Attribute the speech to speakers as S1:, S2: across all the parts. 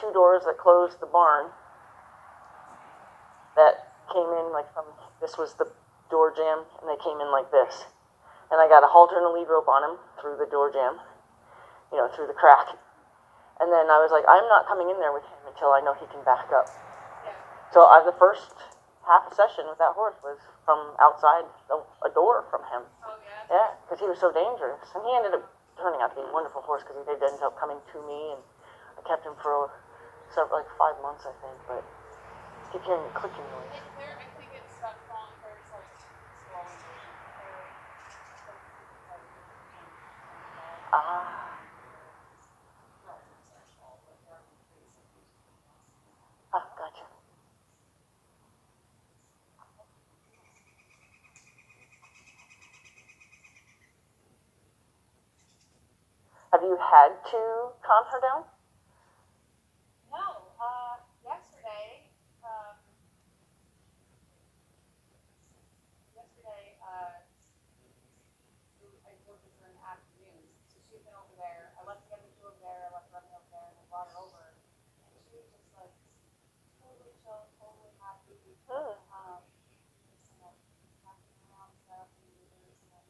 S1: 2 doors that closed the barn that came in like from, this was the door jamb, and they came in like this. And I got a halter and a lead rope on him through the door jamb, through the crack. And then I was like, I'm not coming in there with him until I know he can back up. So the first half a session with that horse was from outside a door from him.
S2: Oh, yeah?
S1: Yeah, because he was so dangerous. And he ended up turning out to be a wonderful horse because he did end up coming to me, and I kept him for like 5 months, I think, but I keep hearing a clicking noise.
S2: I think it's stuck on first, like, swallowing.
S1: Gotcha. Have you had to calm her down?
S2: No, yesterday, I worked with her in the afternoon, so she'd been over there. I left the other two over there, I left Remy over there, and I brought her over, and she was just like totally chill, totally happy, knocking around stuff and moving and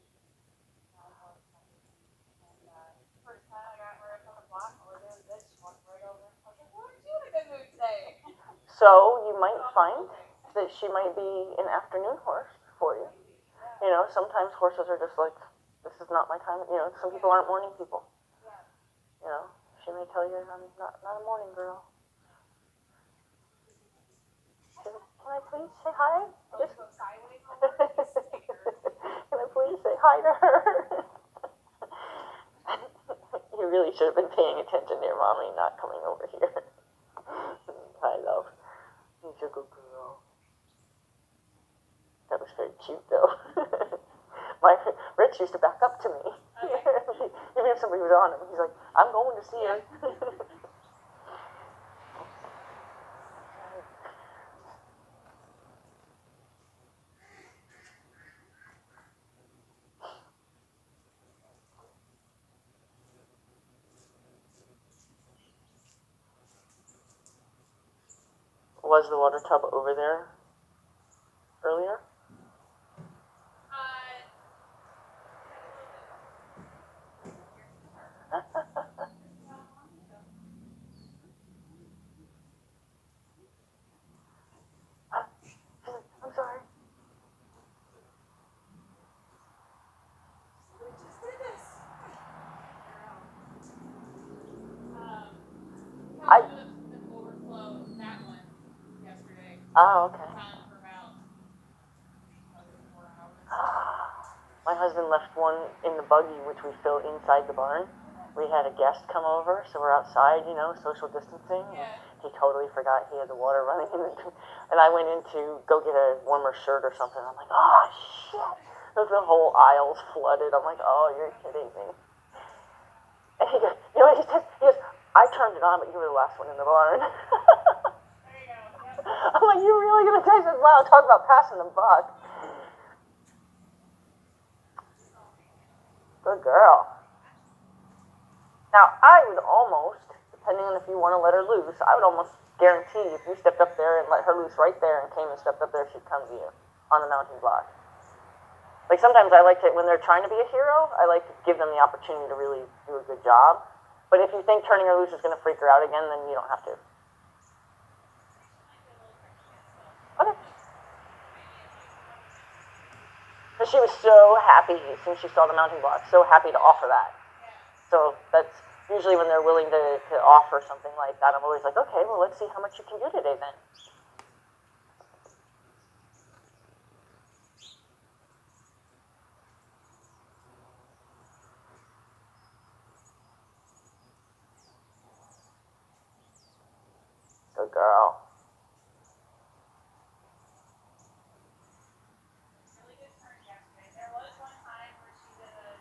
S2: first time I got her up on the block, and we're doing this, she walked right over. I was like, "What are you in a good mood today?"
S1: So you might find that she might be an afternoon horse for you. Sometimes horses are just like, this is not my time. Some people aren't morning people. She may tell you, I'm not a morning girl. Can I please say hi? Just... Can I please say hi to her? You really should have been paying attention to your mommy, not coming over here. Hi, love. He's a good girl. That was very cute, though. Rich used to back up to me. Even if somebody was on him, he's like, I'm going to see her. Was the water tub over there earlier? I'm sorry.
S2: We just did this. An overflow, that one, yesterday.
S1: Oh, okay.
S2: For about 4 hours.
S1: My husband left one in the buggy, which we fill inside the barn. We had a guest come over, so we're outside, social distancing.
S2: Yeah.
S1: He totally forgot he had the water running in it. And I went in to go get a warmer shirt or something. I'm like, oh, shit. The whole aisle's flooded. I'm like, oh, you're kidding me. And he goes, what he says? He goes, I turned it on, but you were the last one in the barn.
S2: There you go. Yep.
S1: I'm like, you really going to take this? Wow, talk about passing the buck. Good girl. Now, I would almost, depending on if you want to let her loose, I would almost guarantee if you stepped up there and let her loose right there and came and stepped up there, she'd come to you on the mounting block. Like sometimes I like to, when they're trying to be a hero, I like to give them the opportunity to really do a good job. But if you think turning her loose is going to freak her out again, then you don't have to. Okay. But she was so happy since she saw the mounting block, so happy to offer that. So that's usually when they're willing to offer something like that. I'm always like, okay, well, let's see how much you can do today then. Good girl.
S2: Really good turn yesterday. There was one time where she did a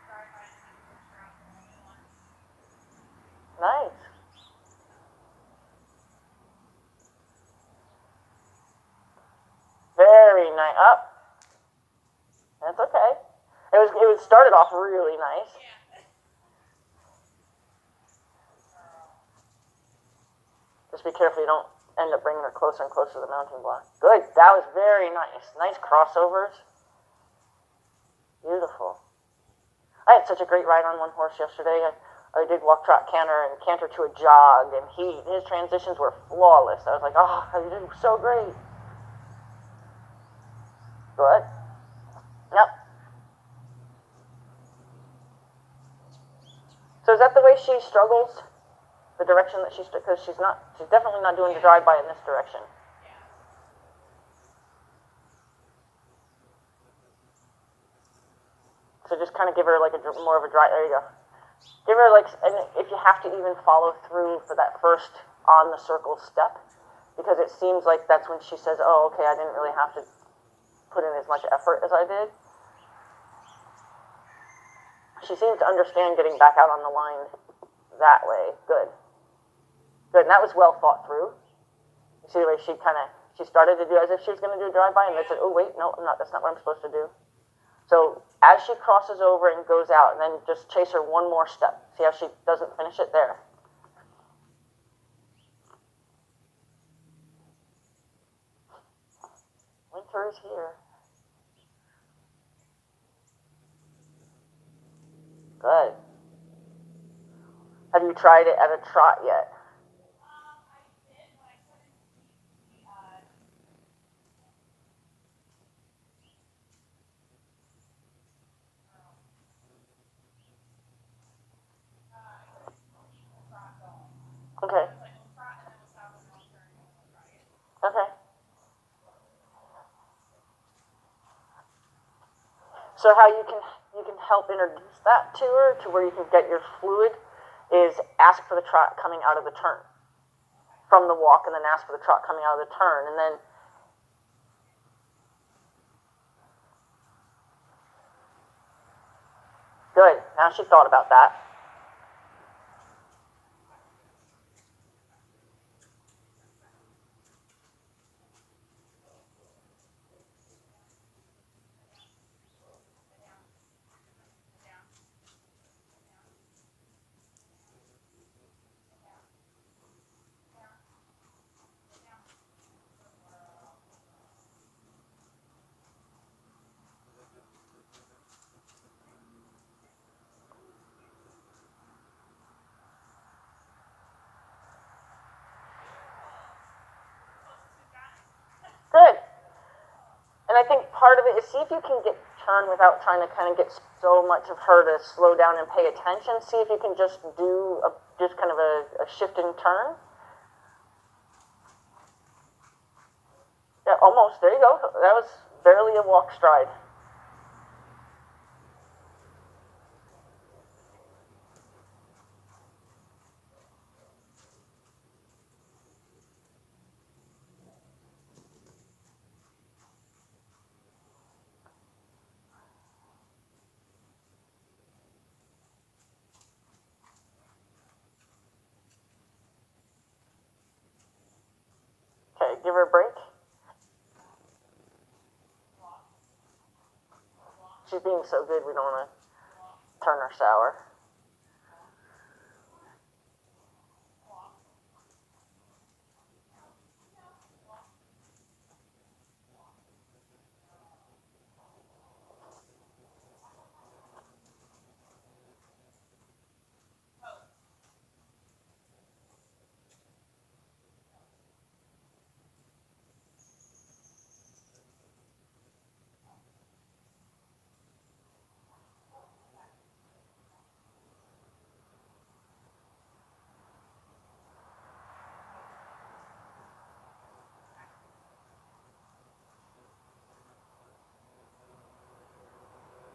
S2: drive-by and I pushed her out the only once.
S1: Nice. Very nice. Up. That's okay. It started off really nice.
S2: Yeah.
S1: Just be careful you don't end up bringing her closer and closer to the mounting block. Good. That was very nice. Nice crossovers. Beautiful. I had such a great ride on one horse yesterday. I did walk, trot, canter, and canter to a jog, and his transitions were flawless. I was like, oh, you did so great. Good. Yep. So is that the way she struggles? The direction that because she's definitely not doing the drive-by in this direction. So just kind of give her like more of a drive. There you go. Give her like, and if you have to even follow through for that first on the circle step, because it seems like that's when she says, oh, okay, I didn't really have to put in as much effort as I did. She seems to understand getting back out on the line that way. Good. Good, and that was well thought through. You see the way she started to do as if she was going to do a drive-by, and then said, oh, wait, no, I'm not, that's not what I'm supposed to do. So as she crosses over and goes out, and then just chase her one more step. See how she doesn't finish it there. Winter is here. Good. Have you tried it at a trot yet?
S2: I did when I started
S1: Okay. Okay. So how you can help introduce that to her, to where you can get your fluid, is ask for the trot coming out of the turn. From the walk, and then ask for the trot coming out of the turn, and then good. Now she thought about that. Good. And I think part of it is see if you can get turn without trying to kind of get so much of her to slow down and pay attention. See if you can just do just kind of a shifting turn. Yeah, almost. There you go. That was barely a walk stride. Okay, give her a break. She's being so good, we don't want to turn her sour.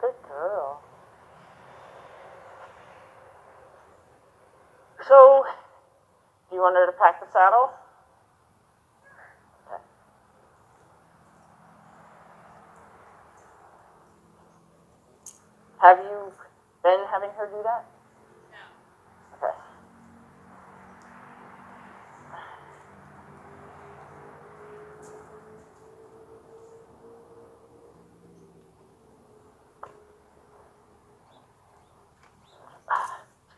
S1: Good girl. So, do you want her to pack the saddle? Okay. Have you been having her do that? No. Okay.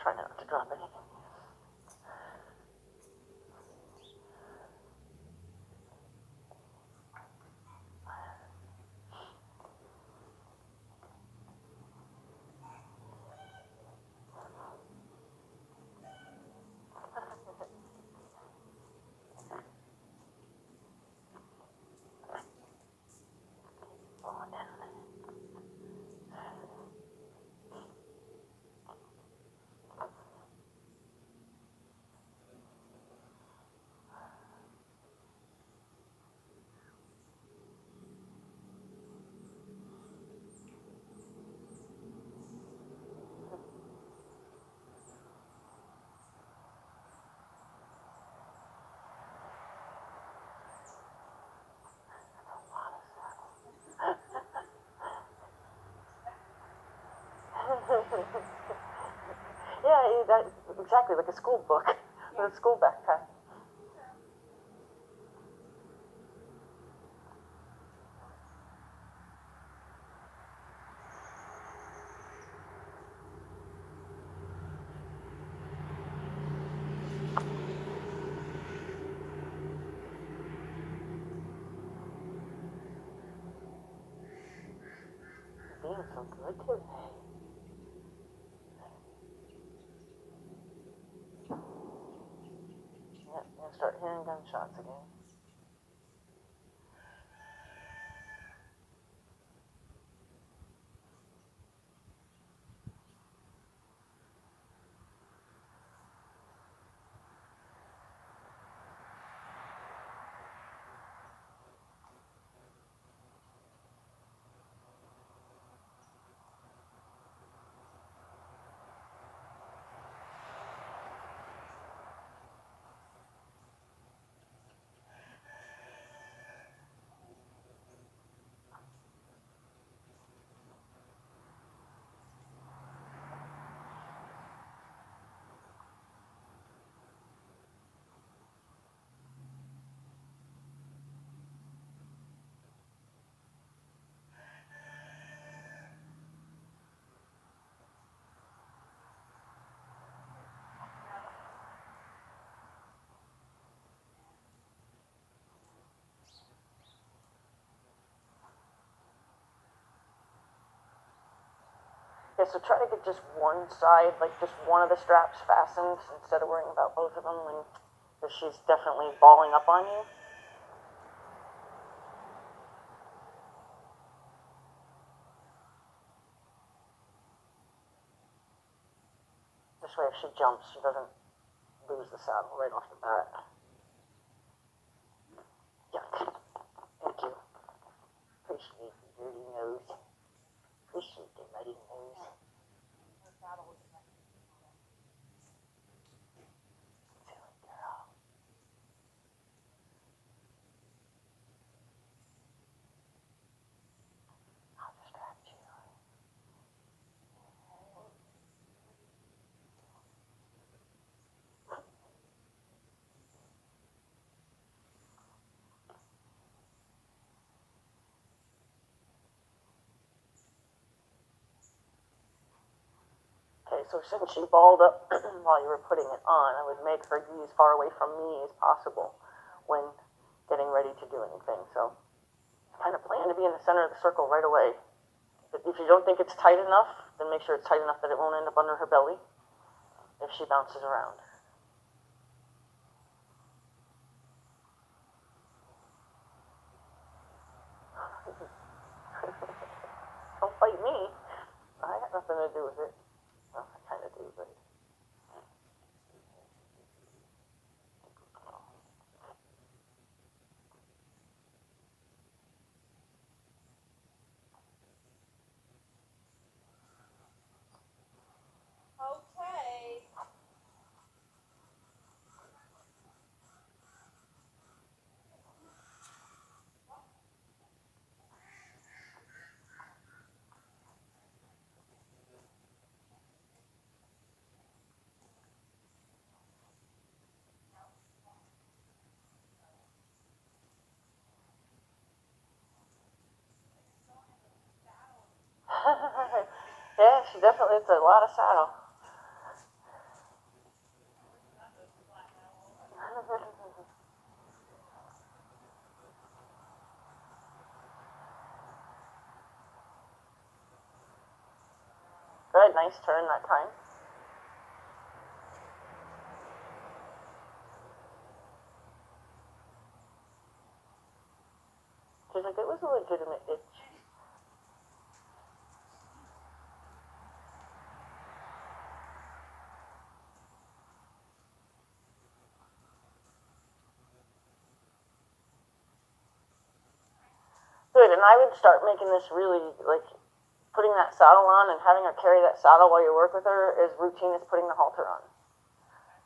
S1: Try not to drop anything. Yeah, that exactly like a school book, a school backpack. Being so good today. Yeah, I'm gonna start hearing gunshots again. Yeah, so try to get just one side, like just one of the straps fastened instead of worrying about both of them when, because she's definitely balling up on you. This way, if she jumps, she doesn't lose the saddle right off the bat. Yuck. Thank you. Appreciate the dirty nose. Appreciate the muddy nose.
S2: Her saddle was like,
S1: Silly girl. I'll distract you. Okay, so since she balled up while you were putting it on, I would make her be as far away from me as possible when getting ready to do anything. So kind of plan to be in the center of the circle right away. If you don't think it's tight enough, then make sure it's tight enough that it won't end up under her belly if she bounces around. Don't fight me. I got nothing to do with it. Well, I kind of do, but...
S2: okay.
S1: Yeah, she definitely, it's a lot of saddle. Good, nice turn that time. She's like, it was a legitimate itch. Good, and I would start making this really, like, putting that saddle on and having her carry that saddle while you work with her as routine as putting the halter on.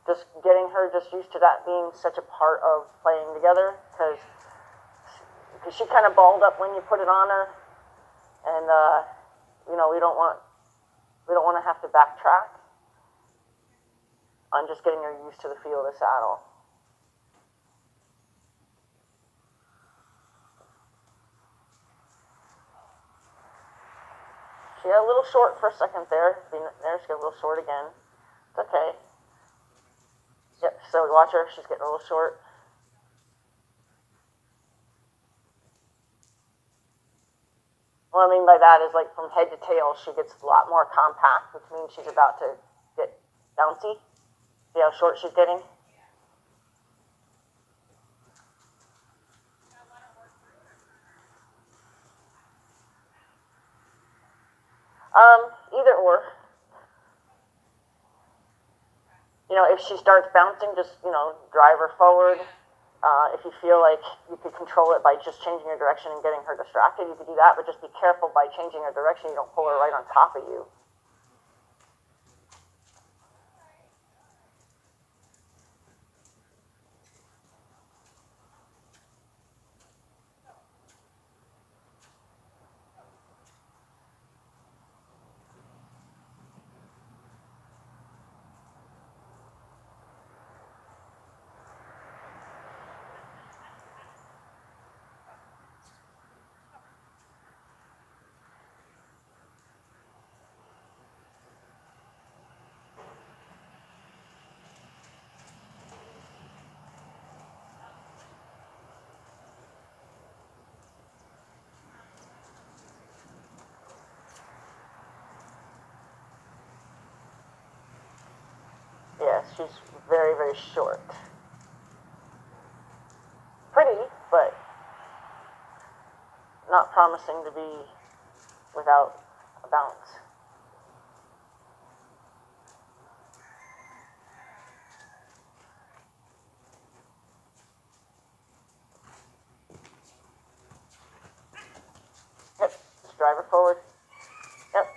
S1: Just getting her just used to that being such a part of playing together, because she kind of balled up when you put it on her, and, you know, we don't want We don't want to have to backtrack on just getting her used to the feel of the saddle. She got a little short for a second there. There, she got a little short again. It's okay. Yep, so watch her. She's getting a little short. What I mean by that is, like, from head to tail, she gets a lot more compact, which means she's about to get bouncy. See how short she's getting? Either or. You know, if she starts bouncing, just, you know, drive her forward. If you feel like you could control it by just changing your direction and getting her distracted, you could do that, but just be careful by changing her direction, you don't pull her right on top of you. Yes, she's very, very short. Pretty, but not promising to be without a bounce. Yep, just drive her forward. Yep.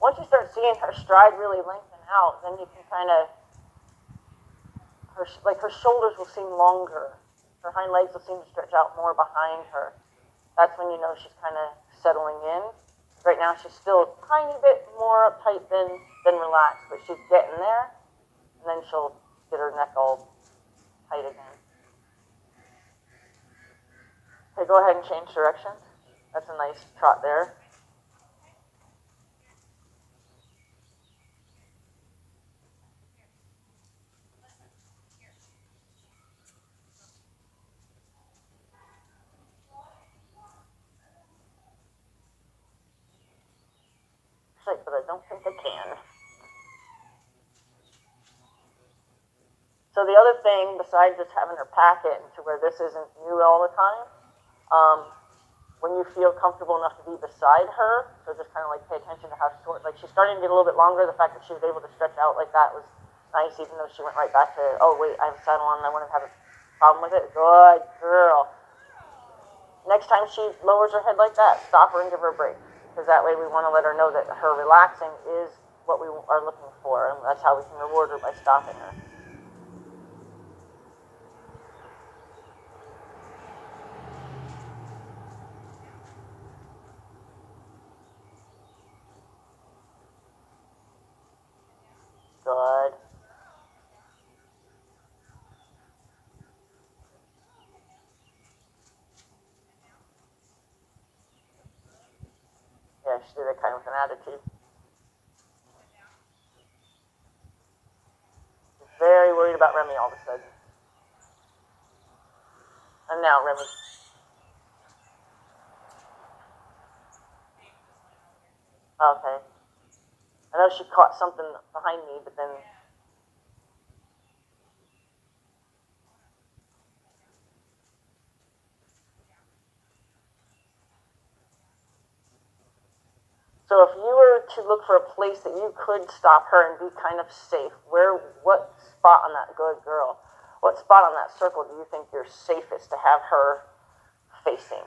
S1: Once you start seeing her stride really lengthen out, then you can kind of, her shoulders will seem longer. Her hind legs will seem to stretch out more behind her. That's when you know she's kind of settling in. Right now she's still a tiny bit more uptight than relaxed, but she's getting there. And then she'll get her neck all tight again. Okay, go ahead and change directions. That's a nice trot there. Shit, but I don't think I can. So the other thing, besides just having her pack it to where this isn't new all the time, when you feel comfortable enough to be beside her, so just kind of like pay attention to how short, like she's starting to get a little bit longer. The fact that she was able to stretch out like that was nice, even though she went right back to, oh wait, I have a saddle on and I wouldn't have a problem with it. Good girl. Next time she lowers her head like that, stop her and give her a break. Because that way we want to let her know that her relaxing is what we are looking for, and that's how we can reward her by stopping her. Good. Yeah, she did it kind of with an attitude. She's very worried about Remy all of a sudden. And now Remy. Okay. I know she caught something behind me, but then. So if you were to look for a place that you could stop her and be kind of safe, what spot on that, good girl, what spot on that circle do you think you're safest to have her facing?